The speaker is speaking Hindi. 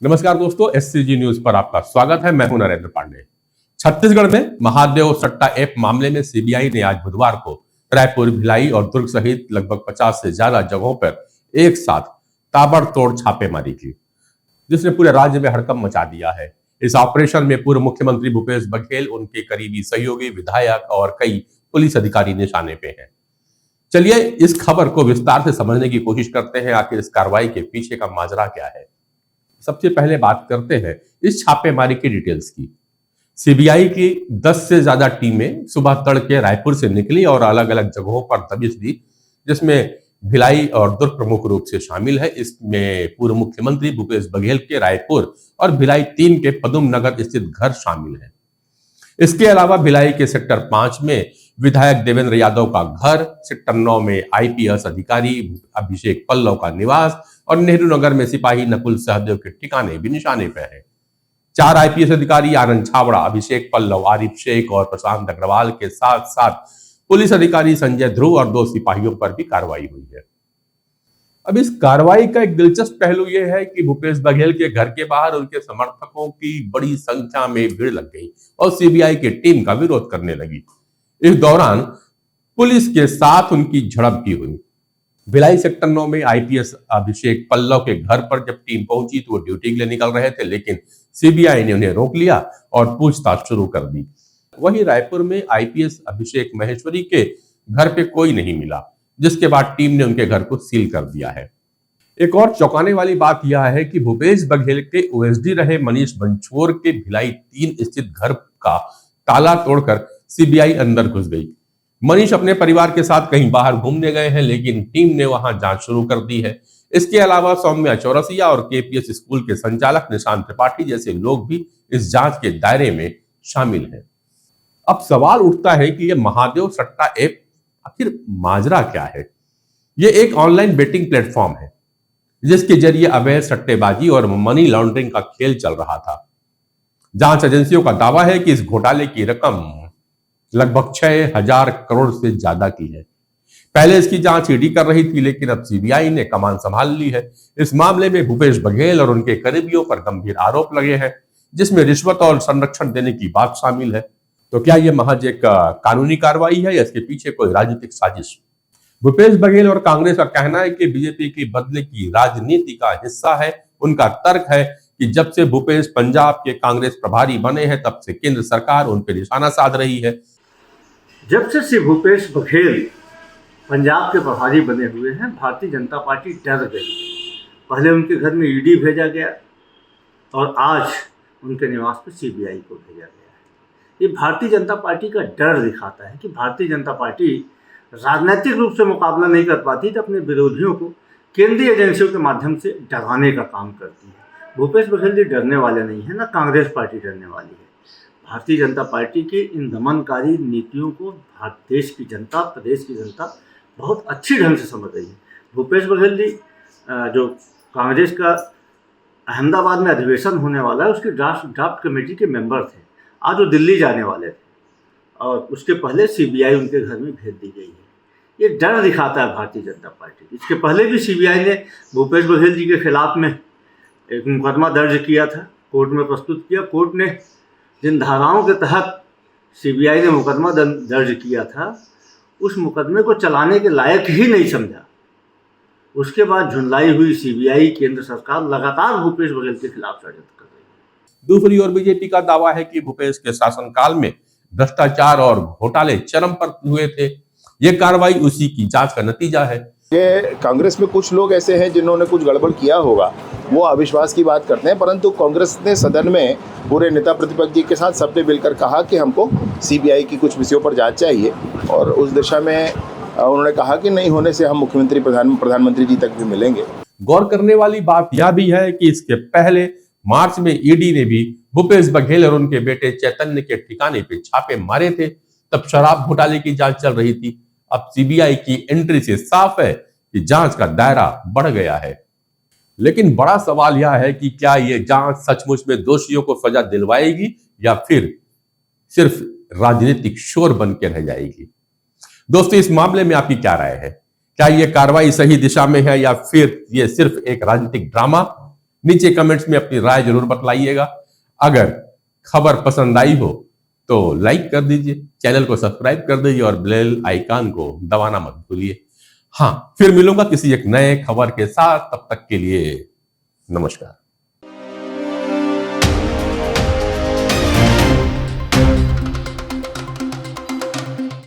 नमस्कार दोस्तों, एससीजी न्यूज पर आपका स्वागत है। मैं हूं नरेंद्र पांडे। छत्तीसगढ़ में महादेव सट्टा ऐप मामले में सीबीआई ने आज बुधवार को रायपुर, भिलाई और दुर्ग सहित लगभग 50 से ज्यादा जगहों पर एक साथ ताबड़तोड़ छापेमारी की, जिसने पूरे राज्य में हड़कंप मचा दिया है। इस ऑपरेशन में पूर्व मुख्यमंत्री भूपेश बघेल, उनके करीबी सहयोगी, विधायक और कई पुलिस अधिकारी निशाने पे हैं। चलिए इस खबर को विस्तार से समझने की कोशिश करते हैं। आखिर इस कार्रवाई के पीछे का माजरा क्या है। सबसे पहले बात करते हैं इस छापेमारी की डिटेल्स की। सीबीआई की 10 से ज्यादा टीमें सुबह तड़के रायपुर से निकली और अलग अलग जगहों पर दबिश दी, जिसमें भिलाई और दुर्ग प्रमुख रूप से शामिल है। इसमें पूर्व मुख्यमंत्री भूपेश बघेल के रायपुर और भिलाई 3 के पदम नगर स्थित घर शामिल है। इसके अलावा भिलाई के सेक्टर 5 में विधायक देवेंद्र यादव का घर, सेक्टर 9 में आईपीएस अधिकारी अभिषेक पल्लव का निवास और नेहरू नगर में सिपाही नकुल सहदेव के ठिकाने भी निशाने पर है। 4 आईपीएस अधिकारी आनंद छाबड़ा, अभिषेक पल्लव, आरिफ शेख और प्रशांत अग्रवाल के साथ साथ पुलिस अधिकारी संजय ध्रुव और 2 सिपाहियों पर भी कार्रवाई हुई है। अब इस कार्रवाई का एक दिलचस्प पहलू यह है कि भूपेश बघेल के घर के बाहर उनके समर्थकों की बड़ी संख्या में भीड़ लग गई और सीबीआई की टीम का विरोध करने लगी। इस दौरान पुलिस के साथ उनकी झड़प भी हुई। भिलाई सेक्टर 9 में आईपीएस अभिषेक पल्लव के घर पर जब टीम पहुंची तो वो ड्यूटी के लिए निकल रहे थे, लेकिन सीबीआई ने उन्हें रोक लिया और पूछताछ शुरू कर दी। वहीं रायपुर में आईपीएस अभिषेक महेश्वरी के घर पे कोई नहीं मिला, जिसके बाद टीम ने उनके घर को सील कर दिया है। एक और चौंकाने वाली बात यह है कि भूपेश बघेल के ओएसडी रहे मनीष बंछोर के भिलाई 3 स्थित घर का ताला तोड़कर सीबीआई अंदर घुस गई। मनीष अपने परिवार के साथ कहीं बाहर घूमने गए हैं, लेकिन टीम ने वहां जांच शुरू कर दी है। इसके अलावा सौम्या चौरसिया और केपीएस स्कूल के संचालक निशांत त्रिपाठी जैसे लोग भी इस जांच के दायरे में शामिल हैं। अब सवाल उठता है कि यह महादेव सट्टा ऐप आखिर माजरा क्या है। यह एक ऑनलाइन बेटिंग प्लेटफॉर्म है, जिसके जरिए अवैध सट्टेबाजी और मनी लॉन्ड्रिंग का खेल चल रहा था। जांच एजेंसियों का दावा है कि इस घोटाले की रकम लगभग 6,000 करोड़ से ज्यादा की है। पहले इसकी जांच ईडी कर रही थी, लेकिन अब सीबीआई ने कमान संभाल ली है। इस मामले में भूपेश बघेल और उनके करीबियों पर गंभीर आरोप लगे हैं, जिसमें रिश्वत और संरक्षण देने की बात शामिल है। तो क्या यह महज एक कानूनी कार्रवाई है या इसके पीछे कोई राजनीतिक साजिश? भूपेश बघेल और कांग्रेस का कहना है कि बीजेपी की बदले की राजनीति का हिस्सा है। उनका तर्क है कि जब से भूपेश पंजाब के कांग्रेस प्रभारी बने हैं, तब से केंद्र सरकार उन पर निशाना साध रही है। जब से श्री भूपेश बघेल पंजाब के प्रभारी बने हुए हैं, भारतीय जनता पार्टी डर गई। पहले उनके घर में ईडी भेजा गया और आज उनके निवास पर सीबीआई को भेजा गया है। ये भारतीय जनता पार्टी का डर दिखाता है कि भारतीय जनता पार्टी राजनीतिक रूप से मुकाबला नहीं कर पाती तो अपने विरोधियों को केंद्रीय एजेंसियों के माध्यम से डराने का काम करती है। भूपेश बघेल जी डरने वाले नहीं है, ना कांग्रेस पार्टी डरने वाली है। भारतीय जनता पार्टी की इन दमनकारी नीतियों को देश की जनता, प्रदेश की जनता बहुत अच्छी ढंग से समझ रही है। भूपेश बघेल जी जो कांग्रेस का अहमदाबाद में अधिवेशन होने वाला है, उसकी ड्राफ्ट कमेटी के मेंबर थे। आज वो दिल्ली जाने वाले थे और उसके पहले सीबीआई उनके घर में भेज दी गई है। ये डर दिखाता है भारतीय जनता पार्टी। इसके पहले भी सीबीआई ने भूपेश बघेल जी के खिलाफ में एक मुकदमा दर्ज किया था, कोर्ट में प्रस्तुत किया। कोर्ट ने जिन धाराओं के तहत सीबीआई ने मुकदमा दर्ज किया था, उस मुकदमे को चलाने के लायक ही नहीं समझा। उसके बाद झुंडलाई हुई सीबीआई, केंद्र सरकार लगातार भूपेश बघेल के खिलाफ षड्यंत्र कर रही है। दूसरी ओर बीजेपी का दावा है कि भूपेश के शासनकाल में भ्रष्टाचार और घोटाले चरम पर हुए थे। यह कार्रवाई उसी की जांच का नतीजा है। ये कांग्रेस में कुछ लोग ऐसे हैं जिन्होंने कुछ गड़बड़ किया होगा, वो अविश्वास की बात करते हैं, परंतु कांग्रेस ने सदन में पूरे नेता प्रतिपक्ष जी के साथ सबने मिलकर कहा कि हमको सीबीआई की कुछ विषयों पर जांच चाहिए और उस दिशा में उन्होंने कहा कि नहीं होने से हम मुख्यमंत्री प्रधानमंत्री जी तक भी मिलेंगे। गौर करने वाली बात यह भी है कि इसके पहले मार्च में ईडी ने भी भूपेश बघेल और उनके बेटे चैतन्य के ठिकाने पे छापे मारे थे। तब शराब घोटाले की जांच चल रही थी। अब सीबीआई की एंट्री से साफ है कि जांच का दायरा बढ़ गया है। लेकिन बड़ा सवाल यह है कि क्या यह जांच सचमुच में दोषियों को सजा दिलवाएगी या फिर सिर्फ राजनीतिक शोर बन के रह जाएगी। दोस्तों, इस मामले में आपकी क्या राय है? क्या यह कार्रवाई सही दिशा में है या फिर यह सिर्फ एक राजनीतिक ड्रामा? नीचे कमेंट्स में अपनी राय जरूर बतलाइएगा। अगर खबर पसंद आई हो तो लाइक कर दीजिए, चैनल को सब्सक्राइब कर दीजिए और बेल आइकन को दबाना मत भूलिए। हाँ, फिर मिलूंगा किसी एक नए खबर के साथ, तब तक के लिए नमस्कार।